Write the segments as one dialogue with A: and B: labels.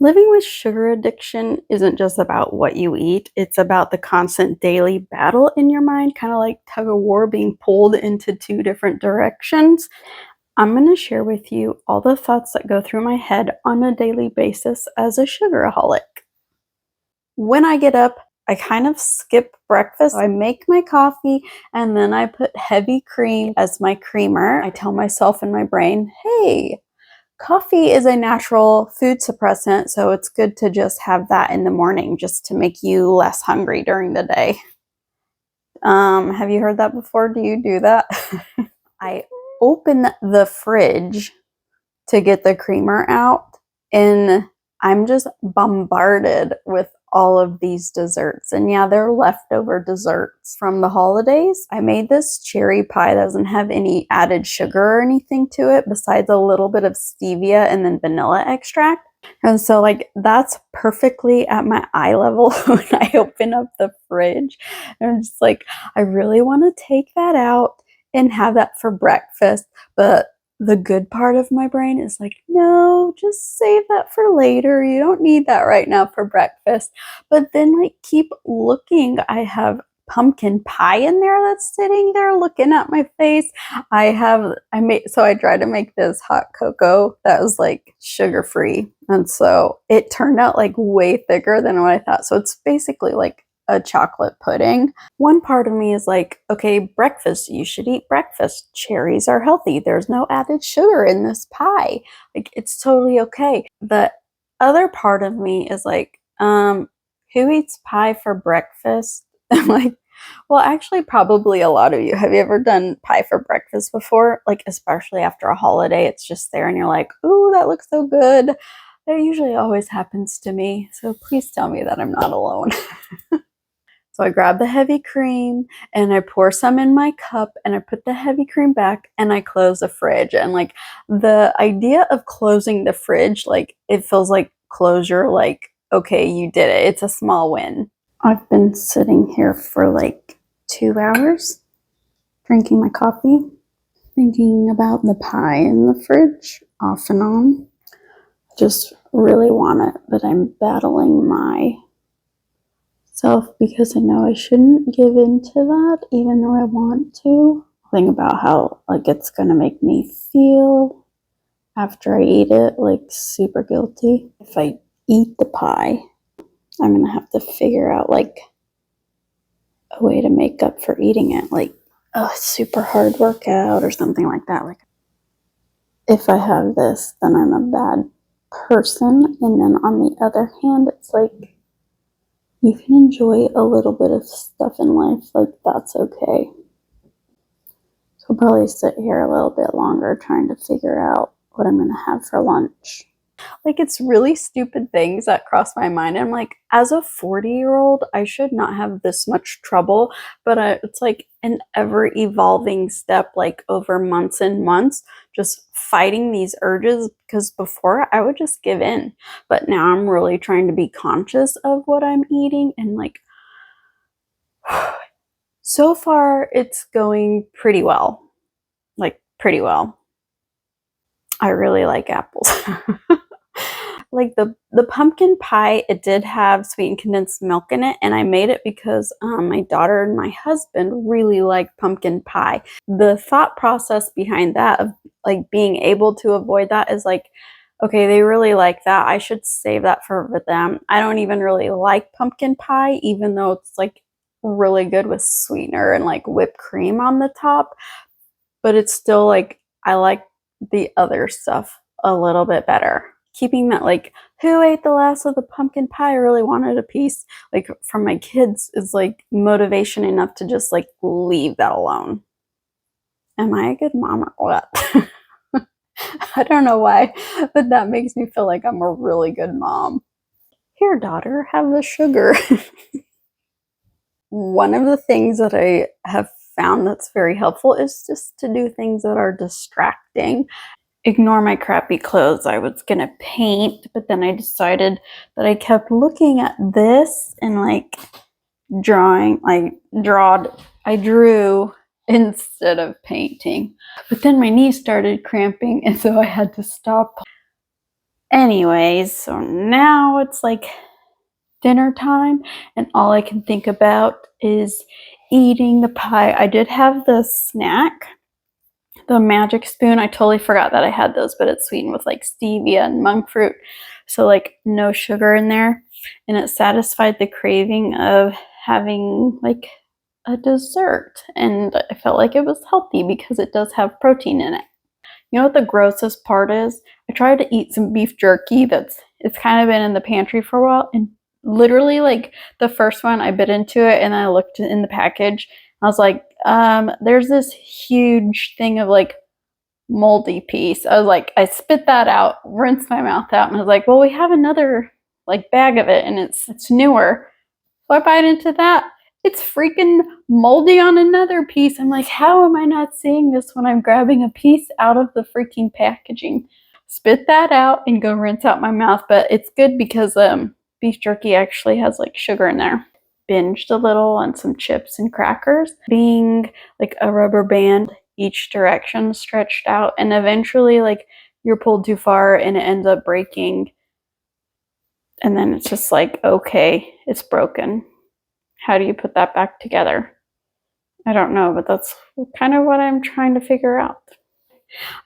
A: Living with sugar addiction isn't just about what you eat, it's about the constant daily battle in your mind, kind of like tug of war being pulled into two different directions. I'm going to share with you all the thoughts that go through my head on a daily basis as a sugaraholic. When I get up, I kind of skip breakfast. I make my coffee and then I put heavy cream as my creamer. I tell myself in my brain, hey, coffee is a natural food suppressant, so it's good to just have that in the morning just to make you less hungry during the day. Have you heard that before? Do you do that? I open the fridge to get the creamer out, and I'm just bombarded with all of these desserts. And yeah, they're leftover desserts from the holidays. I made this cherry pie that doesn't have any added sugar or anything to it besides a little bit of stevia and then vanilla extract. And so like that's perfectly at my eye level when I open up the fridge. And I'm just like, I really want to take that out and have that for breakfast. But the good part of my brain is like, no, just save that for later. You don't need that right now for breakfast. But then like keep looking. I have pumpkin pie in there that's sitting there looking at my face. I tried to make this hot cocoa that was like sugar free. And so it turned out like way thicker than what I thought. So it's basically like a chocolate pudding. One part of me is like, okay, breakfast, you should eat breakfast. Cherries are healthy. There's no added sugar in this pie. Like, it's totally okay. The other part of me is like, who eats pie for breakfast? I'm like, well, actually, probably a lot of you. Have you ever done pie for breakfast before? Like, especially after a holiday, it's just there and you're like, ooh, that looks so good. That usually always happens to me. So please tell me that I'm not alone. So I grab the heavy cream and I pour some in my cup and I put the heavy cream back and I close the fridge. And like the idea of closing the fridge, like it feels like closure, like, okay, you did it. It's a small win. I've been sitting here for like 2 hours drinking my coffee, thinking about the pie in the fridge off and on. I just really want it, but I'm battling my self because I know I shouldn't give in to that even though I want to. Think about how like it's gonna make me feel after I eat it, like super guilty. If I eat the pie, I'm gonna have to figure out like a way to make up for eating it, like a super hard workout or something like that. Like if I have this, then I'm a bad person, and then on the other hand, it's like you can enjoy a little bit of stuff in life, like that's okay. So I'll probably sit here a little bit longer trying to figure out what I'm gonna have for lunch. Like it's really stupid things that cross my mind. I'm like, as a 40-year-old, I should not have this much trouble, but it's like an ever evolving step, like over months and months, just fighting these urges because before I would just give in. But now I'm really trying to be conscious of what I'm eating and like, so far it's going pretty well. Like, pretty well. I really like apples. Like the pumpkin pie, it did have sweetened condensed milk in it, and I made it because my daughter and my husband really like pumpkin pie. The thought process behind that of like being able to avoid that is like, okay, they really like that. I should save that for them. I don't even really like pumpkin pie, even though it's like really good with sweetener and like whipped cream on the top. But it's still like I like the other stuff a little bit better. Keeping that like who ate the last of the pumpkin pie? I really wanted a piece like from my kids is like motivation enough to just like leave that alone. Am I a good mom or what? I don't know why, but that makes me feel like I'm a really good mom. Here, daughter, have the sugar. One of the things that I have found that's very helpful is just to do things that are distracting. Ignore my crappy clothes. I was gonna paint, but then I decided that I kept looking at this and like drawing, I drew instead of painting. But then my knees started cramping and so I had to stop. Anyways, so now it's like dinner time, and all I can think about is eating the pie. I did have the snack, the magic spoon. I totally forgot that I had those, but it's sweetened with like stevia and monk fruit. So like no sugar in there. And it satisfied the craving of having like a dessert. And I felt like it was healthy because it does have protein in it. You know what the grossest part is? I tried to eat some beef jerky it's kind of been in the pantry for a while, and literally like the first one I bit into it and then I looked in the package. I was like, there's this huge thing of like moldy piece. I was like, I spit that out, rinsed my mouth out, and I was like, well, we have another like bag of it and it's newer. So I bite into that. It's freaking moldy on another piece. I'm like, how am I not seeing this when I'm grabbing a piece out of the freaking packaging? Spit that out and go rinse out my mouth. But it's good because beef jerky actually has like sugar in there. Binged a little on some chips and crackers, being like a rubber band each direction stretched out, and eventually like you're pulled too far and it ends up breaking, and then it's just like, okay, it's broken. How do you put that back together? I don't know, but that's kind of what I'm trying to figure out.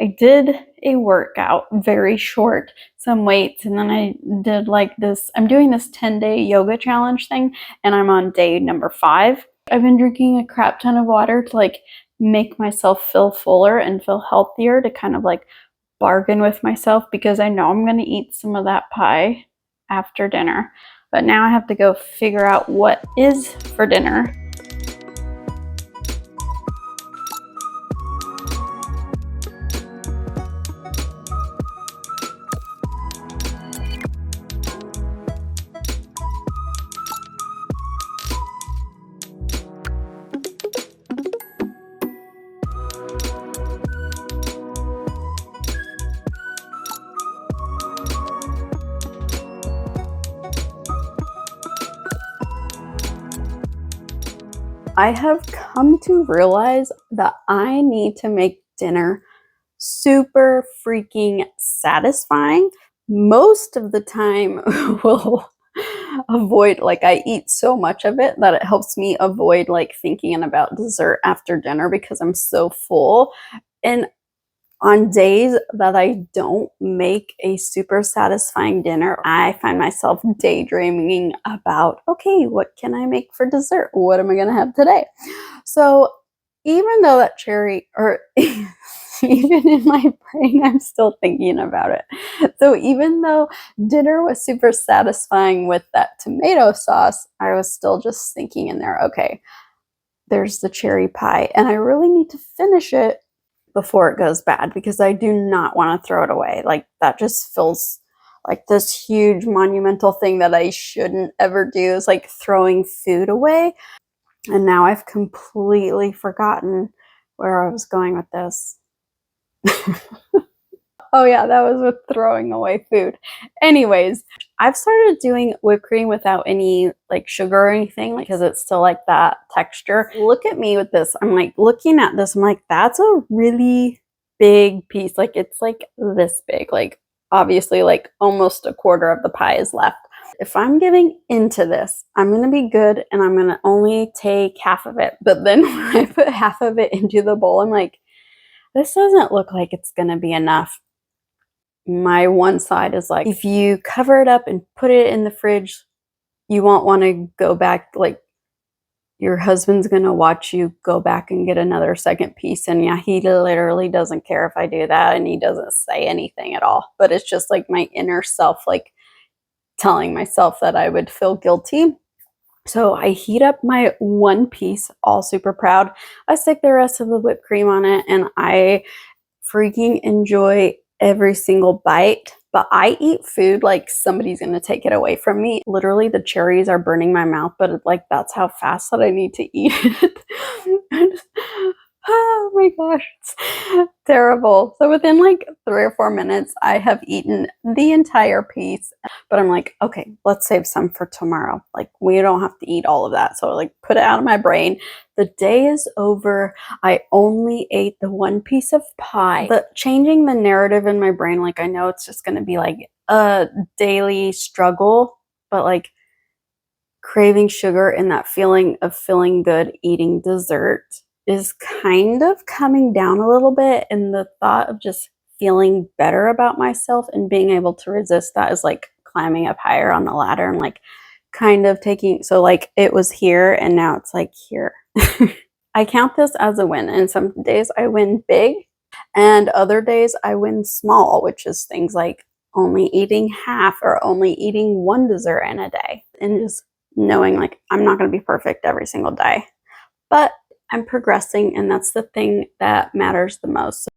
A: I did a workout, very short, some weights, and then I did like this. I'm doing this 10-day yoga challenge thing, and I'm on day number 5. I've been drinking a crap ton of water to like make myself feel fuller and feel healthier, to kind of like bargain with myself because I know I'm going to eat some of that pie after dinner. But now I have to go figure out what is for dinner. I have come to realize that I need to make dinner super freaking satisfying. Most of the time will avoid, like, I eat so much of it that it helps me avoid like thinking about dessert after dinner because I'm so full. And on days that I don't make a super satisfying dinner, I find myself daydreaming about, okay, what can I make for dessert? What am I going to have today? So, even though that cherry, or even in my brain, I'm still thinking about it. So, even though dinner was super satisfying with that tomato sauce, I was still just thinking in there, okay, there's the cherry pie, and I really need to finish it before it goes bad because I do not want to throw it away. Like, that just feels like this huge monumental thing that I shouldn't ever do, is like throwing food away. And now I've completely forgotten where I was going with this. Oh yeah, that was with throwing away food. Anyways, I've started doing whipped cream without any like sugar or anything, because it's still like that texture. Look at me with this. I'm like looking at this. I'm like, that's a really big piece. Like, it's like this big. Like, obviously like almost a quarter of the pie is left. If I'm giving into this, I'm going to be good and I'm going to only take half of it. But then when I put half of it into the bowl, I'm like, this doesn't look like it's going to be enough. My one side is like, if you cover it up and put it in the fridge, you won't want to go back. Like, your husband's going to watch you go back and get another second piece. And yeah, he literally doesn't care if I do that. And he doesn't say anything at all. But it's just like my inner self, like telling myself that I would feel guilty. So I heat up my one piece, all super proud. I stick the rest of the whipped cream on it, and I freaking enjoy every single bite. But I eat food like somebody's gonna take it away from me. Literally, the cherries are burning my mouth, but like, that's how fast that I need to eat it. Oh my gosh, it's terrible. So within like 3 or 4 minutes, I have eaten the entire piece, but I'm like, "Okay, let's save some for tomorrow." Like, we don't have to eat all of that, so, like, put it out of my brain. The day is over. I only ate the 1 piece of pie. The changing the narrative in my brain, like, I know it's just gonna be, like, a daily struggle, but, like, craving sugar and that feeling of feeling good eating dessert is kind of coming down a little bit, and the thought of just feeling better about myself and being able to resist that is like climbing up higher on the ladder and like kind of taking, so like it was here and now it's like here. I count this as a win, and some days I win big and other days I win small, which is things like only eating half or only eating 1 dessert in a day, and just knowing like I'm not going to be perfect every single day, but I'm progressing, and that's the thing that matters the most.